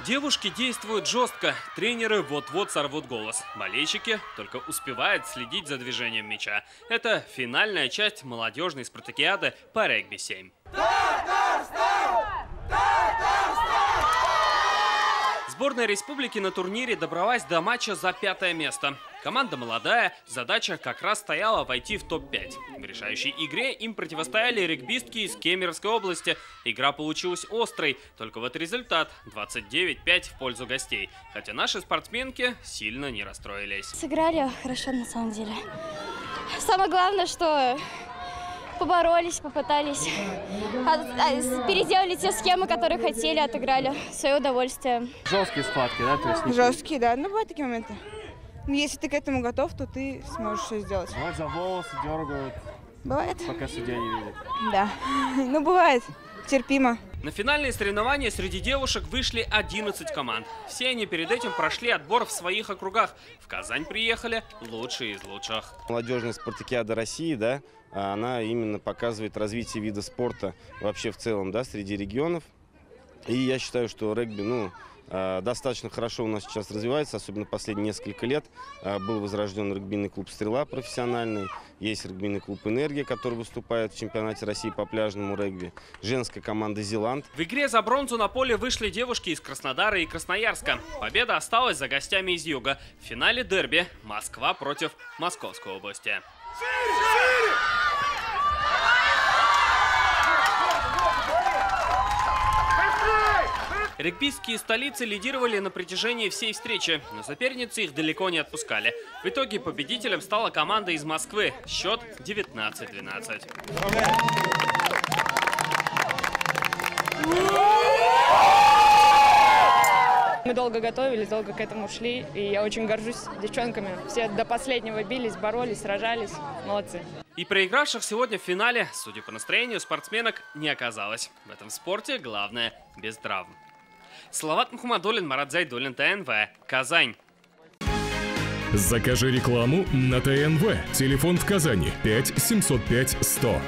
Девушки действуют жестко, тренеры вот-вот сорвут голос. Болельщики только успевают следить за движением мяча. Это финальная часть молодежной спартакиады по регби-7. Сборная республики на турнире добралась до матча за 5-е место. Команда молодая, задача как раз стояла войти в топ-5. В решающей игре им противостояли регбистки из Кемеровской области. Игра получилась острой, только вот результат 29-5 в пользу гостей. Хотя наши спортсменки сильно не расстроились. Сыграли хорошо на самом деле. Самое главное, что поборолись, попытались, переделали те схемы, которые хотели, отыграли в свое удовольствие. Жесткие схватки, да? То есть жесткие, да. Ну, бывают такие моменты. Но если ты к этому готов, то ты сможешь все сделать. Бывает, за волосы дергают. Бывает. Пока судья не видит. Да. Ну, бывает. Терпимо. На финальные соревнования среди девушек вышли 11 команд. Все они перед этим прошли отбор в своих округах. В Казань приехали лучшие из лучших. Молодежная спартакиада России, да, она именно показывает развитие вида спорта вообще в целом, да, среди регионов. И я считаю, что регби, достаточно хорошо у нас сейчас развивается, особенно последние несколько лет. Был возрожден регбийный клуб «Стрела» профессиональный, есть регбийный клуб «Энергия», который выступает в чемпионате России по пляжному регби, женская команда «Зеланд». В игре за бронзу на поле вышли девушки из Краснодара и Красноярска. Победа осталась за гостями из юга. В финале дерби Москва против Московской области. Регбистские столицы лидировали на протяжении всей встречи, но соперницы их далеко не отпускали. В итоге победителем стала команда из Москвы. Счет 19-12. Мы долго готовились, долго к этому шли, и я очень горжусь девчонками. Все до последнего бились, боролись, сражались. Молодцы. И проигравших сегодня в финале, судя по настроению, спортсменок не оказалось. В этом спорте главное без травм. Салават Мухаммадуллин, Марат Зайдуллин, ТНВ, Казань. Закажи рекламу на ТНВ. Телефон в Казани 5 705 100.